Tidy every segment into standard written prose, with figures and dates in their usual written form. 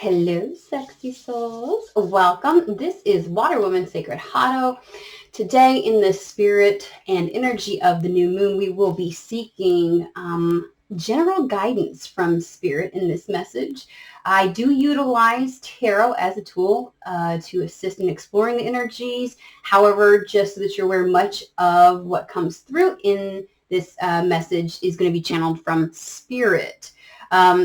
Hello, sexy souls. Welcome. This is Water Woman Sacred Hotto. Today, in the spirit and energy of the new moon, we will be seeking general guidance from spirit in this message. I do utilize tarot as a tool to assist in exploring the energies. However, just so that you're aware, much of what comes through in this message is going to be channeled from spirit.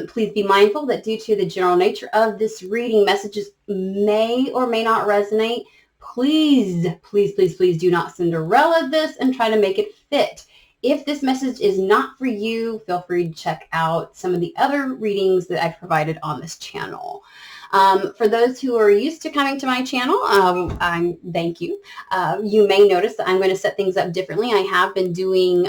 Please be mindful that due to the general nature of this reading, messages may or may not resonate. Please, please, please, please do not Cinderella this and try to make it fit. If this message is not for you, feel free to check out some of the other readings that I've provided on this channel. For those who are used to coming to my channel, thank you. You may notice that I'm going to set things up differently. I have been doing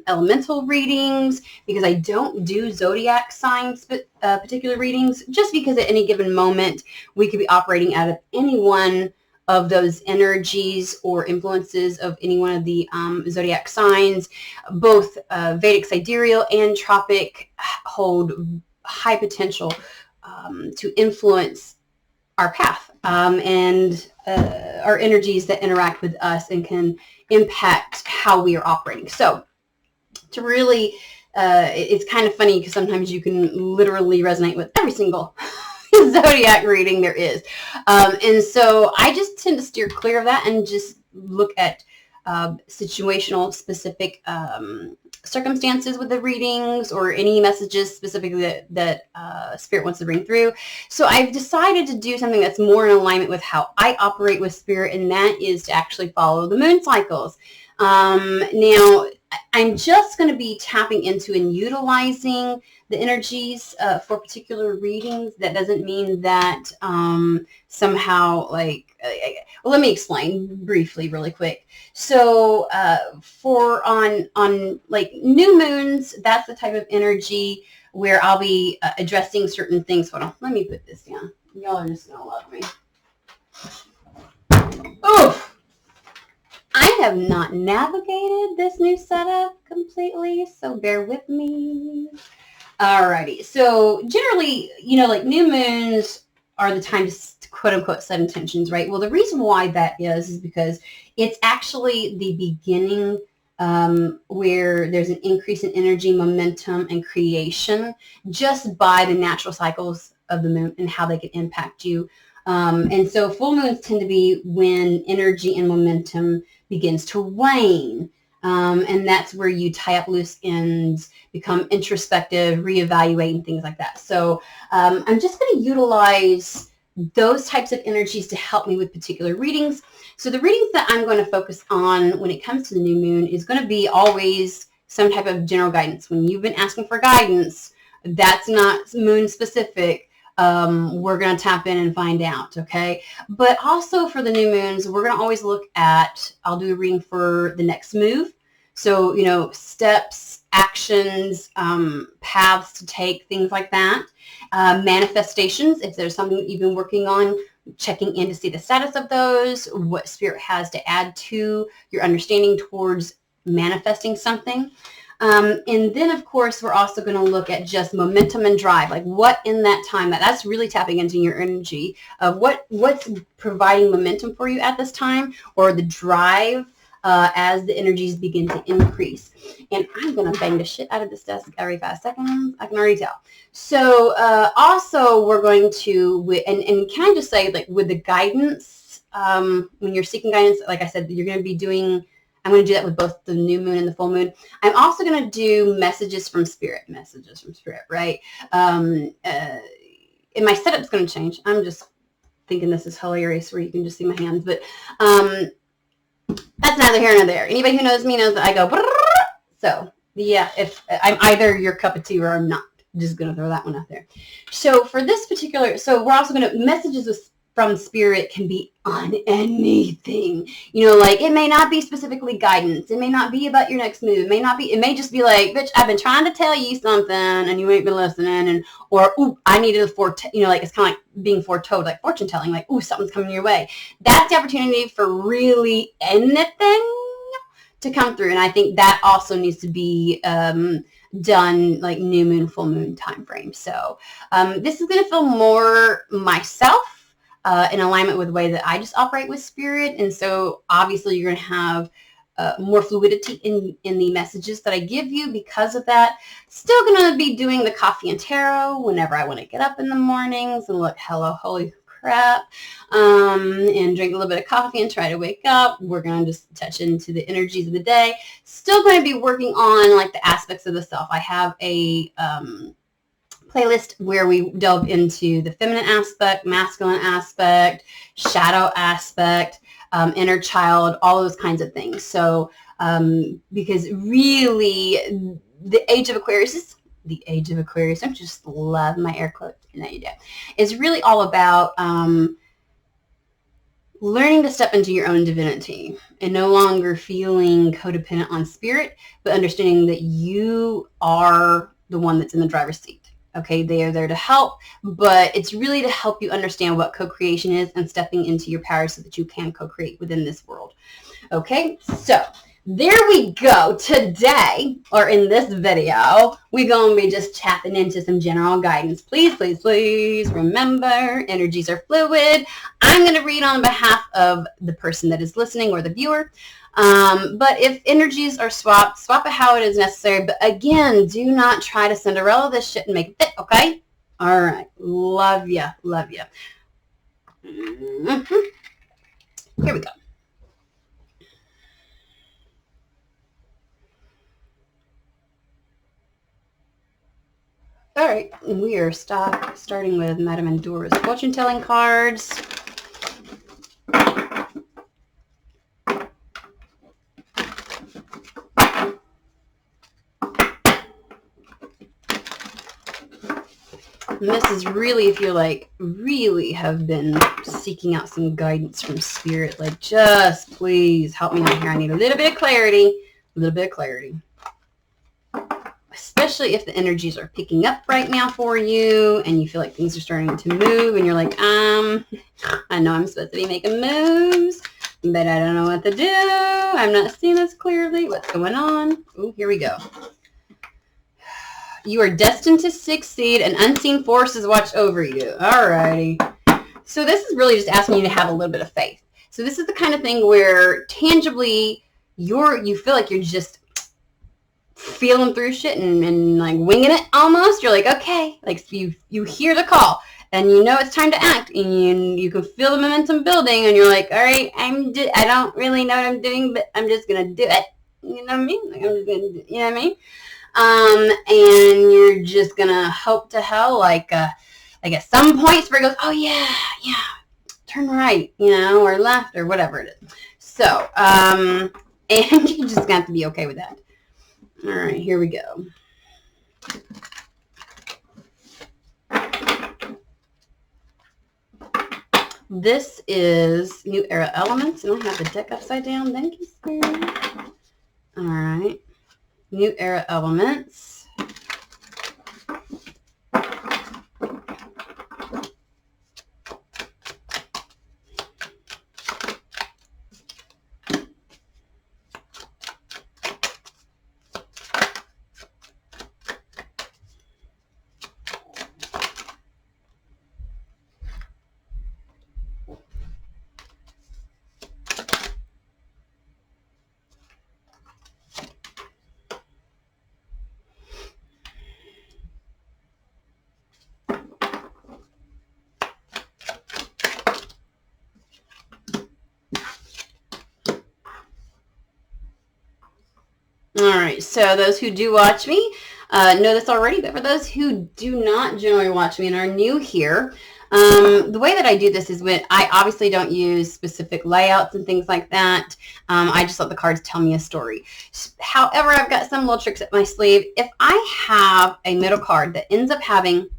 elemental readings because I don't do zodiac signs particular readings, just because at any given moment we could be operating out of any one of those energies or influences of any one of the zodiac signs. Both Vedic, sidereal, and tropic hold high potential to influence our path and our energies that interact with us and can impact how we are operating. So to really, it's kind of funny because sometimes you can literally resonate with every single zodiac reading there is. And so I just tend to steer clear of that and just look at situational specific circumstances with the readings or any messages specifically that spirit wants to bring through. So I've decided to do something that's more in alignment with how I operate with spirit, and that is to actually follow the moon cycles. Now, I'm just going to be tapping into and utilizing the energies for particular readings. That doesn't mean that somehow well, let me explain briefly really quick. So for on like new moons, that's the type of energy where I'll be addressing certain things. Hold on, let me put this down. Y'all are just going to love me. Oof! I have not navigated this new setup completely, so bear with me. Alrighty, so generally, like new moons are the time to quote unquote set intentions, right? Well, the reason why that is because it's actually the beginning where there's an increase in energy, momentum, and creation just by the natural cycles of the moon and how they can impact you. And so full moons tend to be when energy and momentum begins to wane. And that's where you tie up loose ends, become introspective, reevaluate, and things like that. So I'm just going to utilize those types of energies to help me with particular readings. So the readings that I'm going to focus on when it comes to the new moon is going to be always some type of general guidance. When you've been asking for guidance, that's not moon specific. We're going to tap in and find out, okay? But also for the new moons, we're going to always look at, I'll do a reading for the next move. So, steps, actions, paths to take, things like that. Manifestations, if there's something that you've been working on, checking in to see the status of those, what spirit has to add to your understanding towards manifesting something. And then, of course, we're also going to look at just momentum and drive, like what in that time, that's really tapping into your energy of what's providing momentum for you at this time, or the drive as the energies begin to increase. And I'm going to bang the shit out of this desk every 5 seconds. I can already tell. So also we're going to, and can I just say, like with the guidance, when you're seeking guidance, like I said, you're going to be doing, I'm going to do that with both the new moon and the full moon. I'm also going to do messages from spirit, right? And my setup's going to change. I'm just thinking this is hilarious where you can just see my hands, but that's neither here nor there. Anybody who knows me knows that I go, so yeah, if I'm either your cup of tea or I'm not. Just going to throw that one out there. So for this particular, so we're also going to, messages from spirit can be on anything. Like it may not be specifically guidance. It may not be about your next move. It may just be like, bitch, I've been trying to tell you something and you ain't been listening. Or, ooh, I needed like it's kind of like being foretold, like fortune telling, like, ooh, something's coming your way. That's the opportunity for really anything to come through. And I think that also needs to be done like new moon, full moon time frame. So this is going to feel more myself in alignment with the way that I just operate with spirit. And so obviously you're going to have more fluidity in the messages that I give you because of that. Still going to be doing the coffee and tarot whenever I want to get up in the mornings and look, hello, holy crap, and drink a little bit of coffee and try to wake up. We're going to just touch into the energies of the day. Still going to be working on like the aspects of the self. I have a playlist where we delve into the feminine aspect, masculine aspect, shadow aspect, inner child, all those kinds of things. So because really the age of Aquarius, I just love my air quotes, you know you do, is really all about learning to step into your own divinity and no longer feeling codependent on spirit, but understanding that you are the one that's in the driver's seat. Okay, they are there to help, but it's really to help you understand what co-creation is and stepping into your power so that you can co-create within this world. Okay, so there we go. Today, or in this video, we're going to be just tapping into some general guidance. Please, please, please remember, energies are fluid. I'm going to read on behalf of the person that is listening or the viewer. But if energies are swapped, swap it how it is necessary. But again, do not try to Cinderella this shit and make it fit, okay? All right. Love ya. Love ya. Mm-hmm. Here we go. All right. We are starting with Madame Endura's fortune telling cards. And this is really, if you like, really have been seeking out some guidance from spirit, like just please help me out here. I need a little bit of clarity, especially if the energies are picking up right now for you and you feel like things are starting to move and you're like, I know I'm supposed to be making moves, but I don't know what to do. I'm not seeing this clearly. What's going on? Oh, here we go. You are destined to succeed and unseen forces watch over you. All righty. So this is really just asking you to have a little bit of faith. So this is the kind of thing where tangibly you feel like you're just feeling through shit and like winging it almost. You're like, okay, like you hear the call and you know it's time to act and you can feel the momentum building and you're like, all right, I don't really know what I'm doing, but I'm just going to do it. You know what I mean? Like I'm just going to do, you know what I mean? And you're just gonna hope to hell, like at some points where it goes, oh yeah, turn right, or left or whatever it is. So, and you just got to be okay with that. All right, here we go. This is New Era Elements, and I have the deck upside down. Thank you, Spirit. All right. New Era Elements. All right, so those who do watch me know this already, but for those who do not generally watch me and are new here, the way that I do this is when I obviously don't use specific layouts and things like that. I just let the cards tell me a story. However, I've got some little tricks up my sleeve. If I have a middle card that ends up having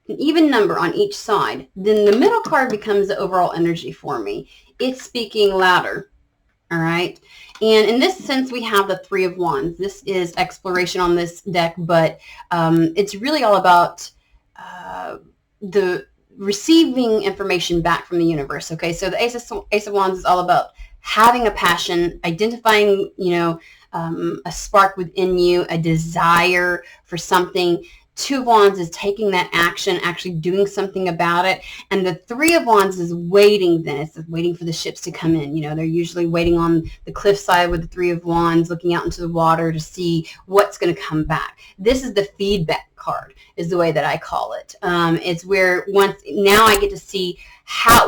an even number on each side, then the middle card becomes the overall energy for me. It's speaking louder. All right. And in this sense, we have the Three of Wands. This is exploration on this deck, but it's really all about the receiving information back from the universe. Okay. So the Ace of Wands is all about having a passion, identifying, a spark within you, a desire for something. Two of Wands is taking that action, actually doing something about it. And the Three of Wands is waiting then. It's waiting for the ships to come in. They're usually waiting on the cliffside with the Three of Wands, looking out into the water to see what's going to come back. This is the feedback card, is the way that I call it. It's where now I get to see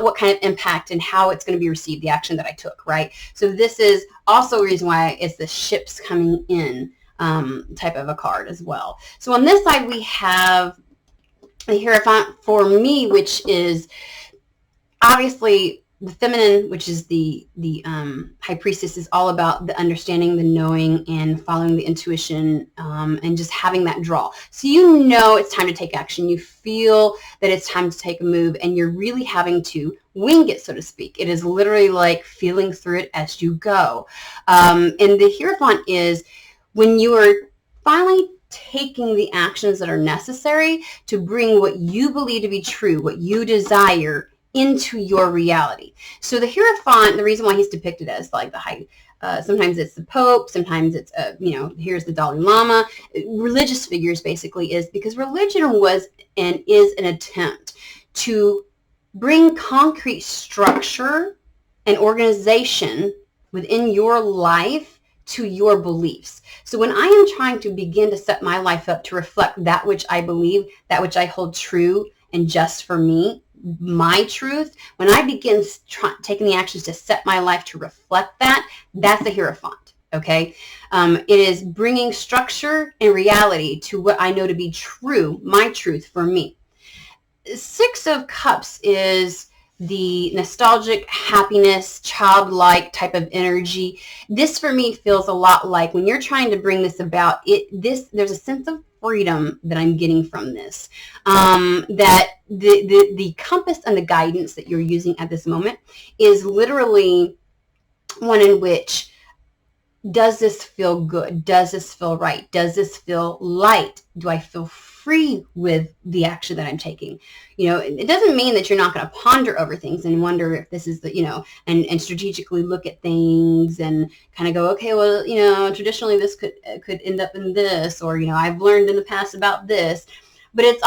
what kind of impact and how it's going to be received, the action that I took, right? So this is also a reason why it's the ships coming in type of a card as well. So on this side we have the Hierophant for me, which is obviously the feminine, which is the High Priestess, is all about the understanding, the knowing, and following the intuition, and just having that draw. So it's time to take action. You feel that it's time to take a move, and you're really having to wing it, so to speak. It is literally like feeling through it as you go. And the Hierophant is when you are finally taking the actions that are necessary to bring what you believe to be true, what you desire, into your reality. So the Hierophant, the reason why he's depicted as like the high, sometimes it's the Pope, sometimes it's, here's the Dalai Lama, religious figures basically, is because religion was and is an attempt to bring concrete structure and organization within your life to your beliefs. So when I am trying to begin to set my life up to reflect that which I believe, that which I hold true and just for me, my truth, when I begin taking the actions to set my life to reflect that, that's the Hierophant, okay? It is bringing structure and reality to what I know to be true, my truth for me. Six of Cups is the nostalgic, happiness, childlike type of energy. This for me feels a lot like when you're trying to bring this about, there's a sense of freedom that I'm getting from this. That the compass and the guidance that you're using at this moment is literally one in which, does this feel good? Does this feel right? Does this feel light? Do I feel free with the action that I'm taking? It doesn't mean that you're not going to ponder over things and wonder if this is and strategically look at things and kind of go, okay, well, traditionally this could end up in this, or, I've learned in the past about this. But it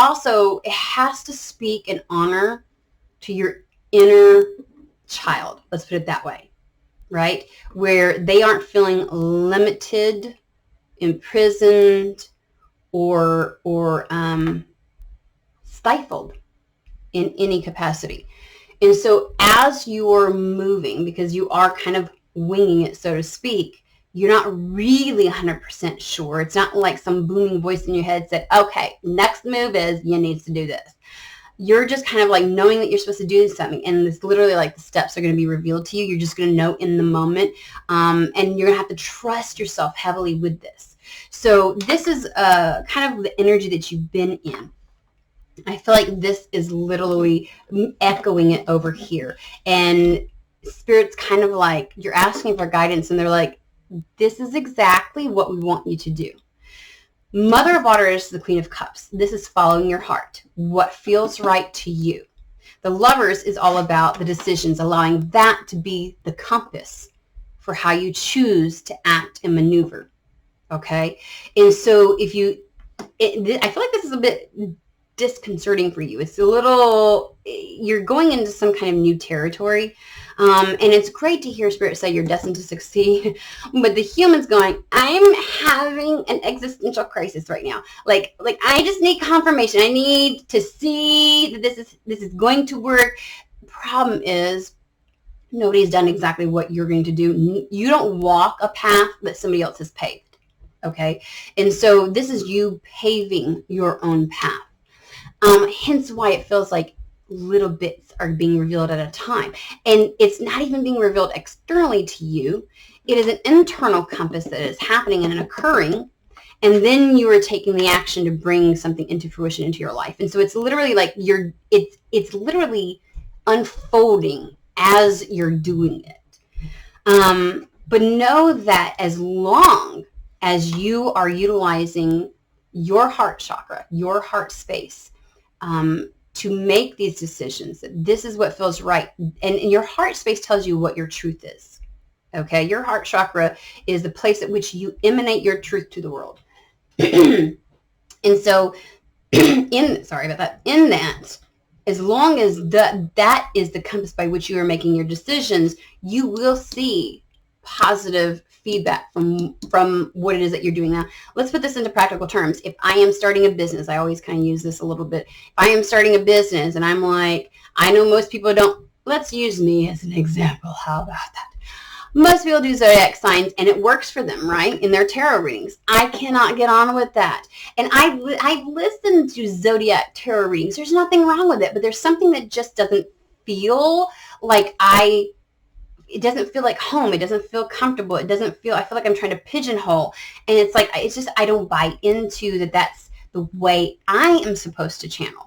has to speak and honor to your inner child. Let's put it that way. Right? Where they aren't feeling limited, imprisoned, or stifled in any capacity. And so as you're moving, because you are kind of winging it, so to speak, you're not really 100% sure. It's not like some booming voice in your head said, okay, next move is you need to do this. You're just kind of like knowing that you're supposed to do something, and it's literally like the steps are going to be revealed to you. You're just going to know in the moment, and you're going to have to trust yourself heavily with this. So this is kind of the energy that you've been in. I feel like this is literally echoing it over here, and Spirit's kind of like, you're asking for guidance, and they're like, this is exactly what we want you to do. Mother of Water is the Queen of Cups. This is following your heart, what feels right to you. The Lovers is all about the decisions, allowing that to be the compass for how you choose to act and maneuver, okay? And so I feel like this is a bit disconcerting for you. It's a little, you're going into some kind of new territory, and it's great to hear Spirit say you're destined to succeed, but the human's going, I'm having an existential crisis right now. Like I just need confirmation. I need to see that this is going to work. Problem is, nobody's done exactly what you're going to do. You don't walk a path that somebody else has paved, okay? And so this is you paving your own path. Hence why it feels like little bits are being revealed at a time. And it's not even being revealed externally to you. It is an internal compass that is happening and occurring. And then you are taking the action to bring something into fruition into your life. And so it's literally like it's literally unfolding as you're doing it. But know that as long as you are utilizing your heart chakra, your heart space, to make these decisions, this is what feels right. And your heart space tells you what your truth is. Okay, your heart chakra is the place at which you emanate your truth to the world. And so, sorry about that. In that, as long as that is the compass by which you are making your decisions, you will see positive feedback from what it is that you're doing. Now, let's put this into practical terms. If I am starting a business, I always kind of use this a little bit. If I am starting a business and I'm like, I know most people don't, let's use me as an example. How about that? Most people do zodiac signs and it works for them, right? In their tarot readings. I cannot get on with that. And I've listened to zodiac tarot readings. There's nothing wrong with it, but there's something that just doesn't feel like it doesn't feel like home. It doesn't feel comfortable. I feel like I'm trying to pigeonhole. And it's like, I don't buy into that that's the way I am supposed to channel.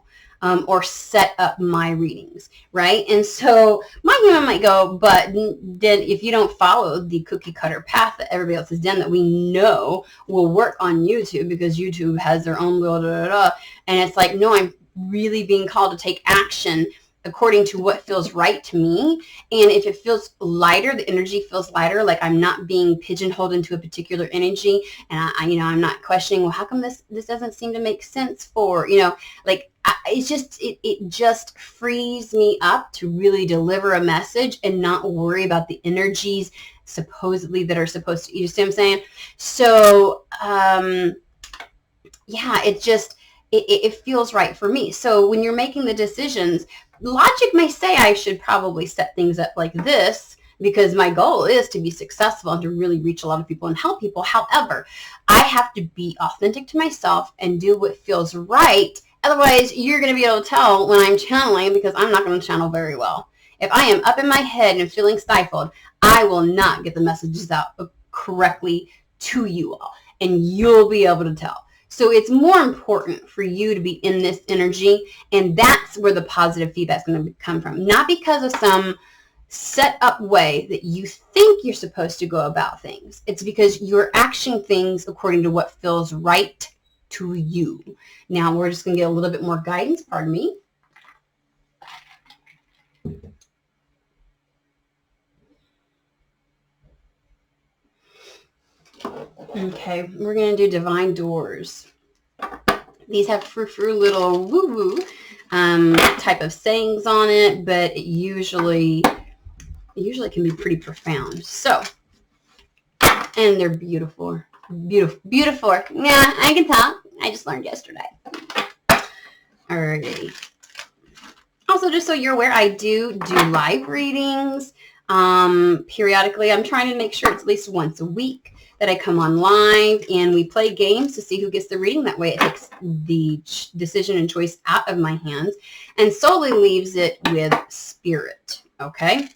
Or set up my readings, right? And so my human might go, but then if you don't follow the cookie cutter path that everybody else has done that we know will work on YouTube, because YouTube has their own blah, blah, blah, blah. And it's like, no, I'm really being called to take action according to what feels right to me. And if it feels lighter, the energy feels lighter, like I'm not being pigeonholed into a particular energy, and I'm not questioning, well, how come this doesn't seem to make sense for, like, it just frees me up to really deliver a message and not worry about the energies supposedly that are supposed to, you see what I'm saying? So, yeah, it feels right for me. So when you're making the decisions, logic may say I should probably set things up like this because my goal is to be successful and to really reach a lot of people and help people. However, I have to be authentic to myself and do what feels right. Otherwise, you're going to be able to tell when I'm channeling, because I'm not going to channel very well. If I am up in my head and feeling stifled, I will not get the messages out correctly to you all, and you'll be able to tell. So it's more important for you to be in this energy, and that's where the positive feedback is going to come from. Not because of some set up way that you think you're supposed to go about things. It's because you're actioning things according to what feels right to you. Now we're just going to get a little bit more guidance. Pardon me. Okay, we're going to do divine doors. These have frou-frou little woo-woo type of sayings on it, but it usually can be pretty profound. So, and they're beautiful. Beautiful. Yeah, I can tell. I just learned yesterday. Alrighty. Also, just so you're aware, I do live readings periodically. I'm trying to make sure it's at least once a week that I come on live and we play games to see who gets the reading. That way it takes the decision and choice out of my hands and solely leaves it with spirit. Okay?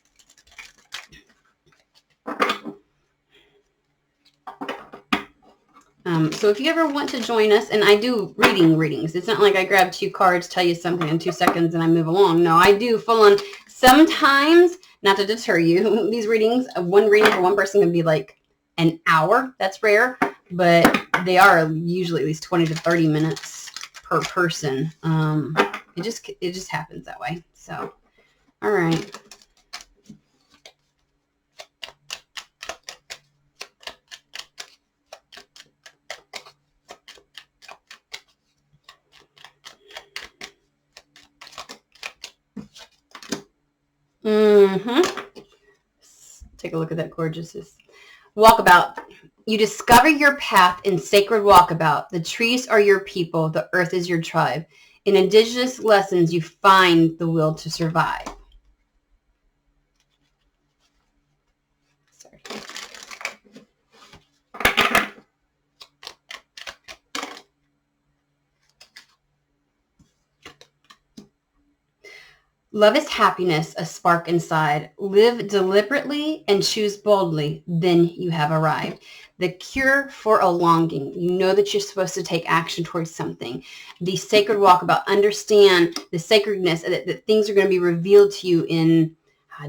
So if you ever want to join us, and I do readings. It's not like I grab 2 cards, tell you something in 2 seconds, and I move along. No, I do full on. Sometimes, not to deter you, these readings, one reading for one person can be like an hour. That's rare, but they are usually at least 20 to 30 minutes per person. It just happens that way. So, all right. Take a look at that gorgeousness. Walkabout. You discover your path in sacred walkabout. The trees are your people. The earth is your tribe. In indigenous lessons, you find the will to survive. Sorry. Love is happiness, a spark inside. Live deliberately and choose boldly, then you have arrived. The cure for a longing. You know that you're supposed to take action towards something. The sacred walkabout. Understand the sacredness, that things are going to be revealed to you in,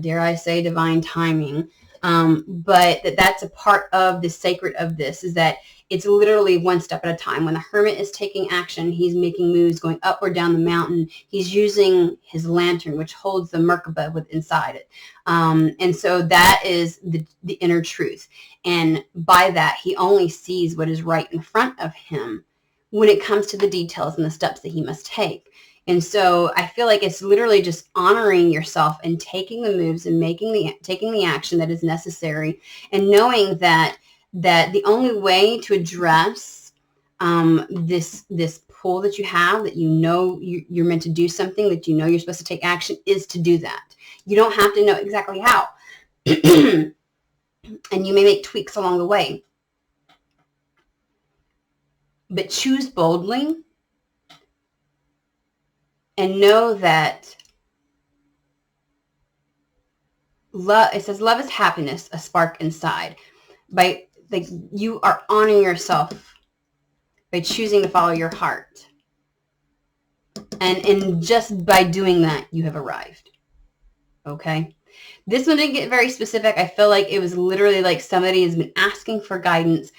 dare I say, divine timing. But that's a part of the sacred of this, is that It's literally one step at a time. When the hermit is taking action, he's making moves going up or down the mountain. He's using his lantern, which holds the Merkaba with inside it. And so that is the inner truth. And by that, he only sees what is right in front of him when it comes to the details and the steps that he must take. And so I feel like it's literally just honoring yourself and taking the moves and taking the action that is necessary, and knowing that the only way to address this pull that you have, that you know you're meant to do something, that you know you're supposed to take action, is to do that. You don't have to know exactly how. And you may make tweaks along the way. But choose boldly and know that love, it says love is happiness, a spark inside. You are honoring yourself by choosing to follow your heart. And just by doing that, you have arrived. Okay? This one didn't get very specific. I feel like it was literally like somebody has been asking for guidance,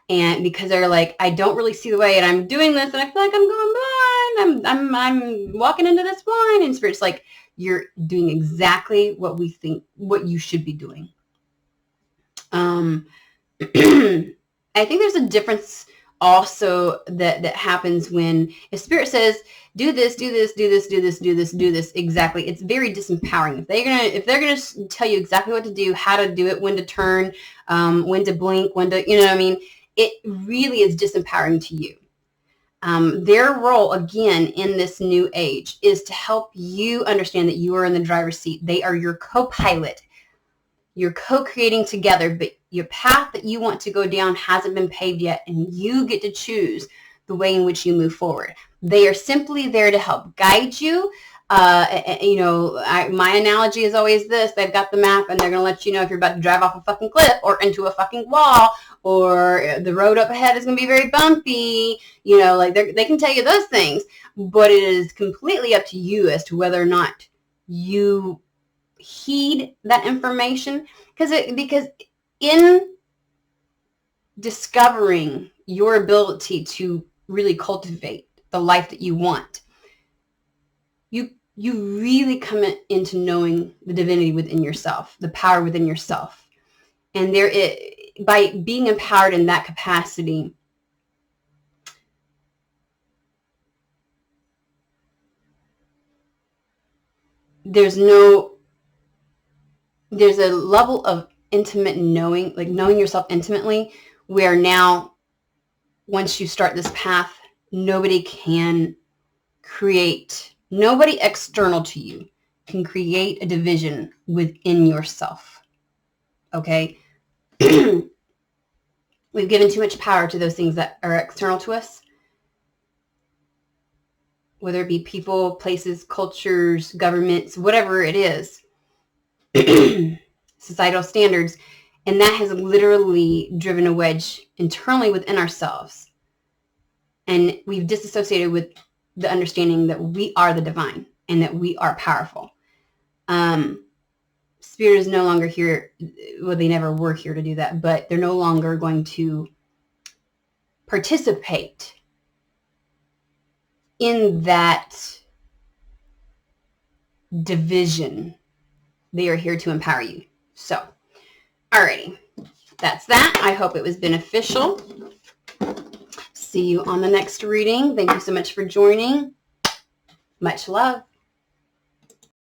and because they're like, I don't really see the way, and I'm doing this, and I feel like I'm going blind. I'm walking into this blind. And Spirit's like, you're doing exactly what we think, what you should be doing. I think there's a difference also that happens when if Spirit says, do this, do this, do this, do this, do this, do this, exactly. It's very disempowering. If they're gonna tell you exactly what to do, how to do it, when to turn, when to blink, when to, you know what I mean? It really is disempowering to you. Their role, again, in this new age is to help you understand that you are in the driver's seat. They are your co-pilot. You're co-creating together, but your path that you want to go down hasn't been paved yet, and you get to choose the way in which you move forward. They are simply there to help guide you. My analogy is always this: they've got the map, and they're going to let you know if you're about to drive off a fucking cliff or into a fucking wall, or the road up ahead is going to be very bumpy. You know, like they can tell you those things, but it is completely up to you as to whether or not you heed that information, because in discovering your ability to really cultivate the life that you want, you really come into knowing the divinity within yourself, the power within yourself. And by being empowered in that capacity, there's a level of intimate knowing, like knowing yourself intimately, where now, once you start this path, nobody external to you can create a division within yourself. Okay? We've given too much power to those things that are external to us, whether it be people, places, cultures, governments, whatever it is, societal standards, and that has literally driven a wedge internally within ourselves. And we've disassociated with the understanding that we are the divine and that we are powerful. Spirit is no longer here. Well, they never were here to do that, but they're no longer going to participate in that division. They are here to empower you. So, alrighty. That's that. I hope it was beneficial. See you on the next reading. Thank you so much for joining. Much love.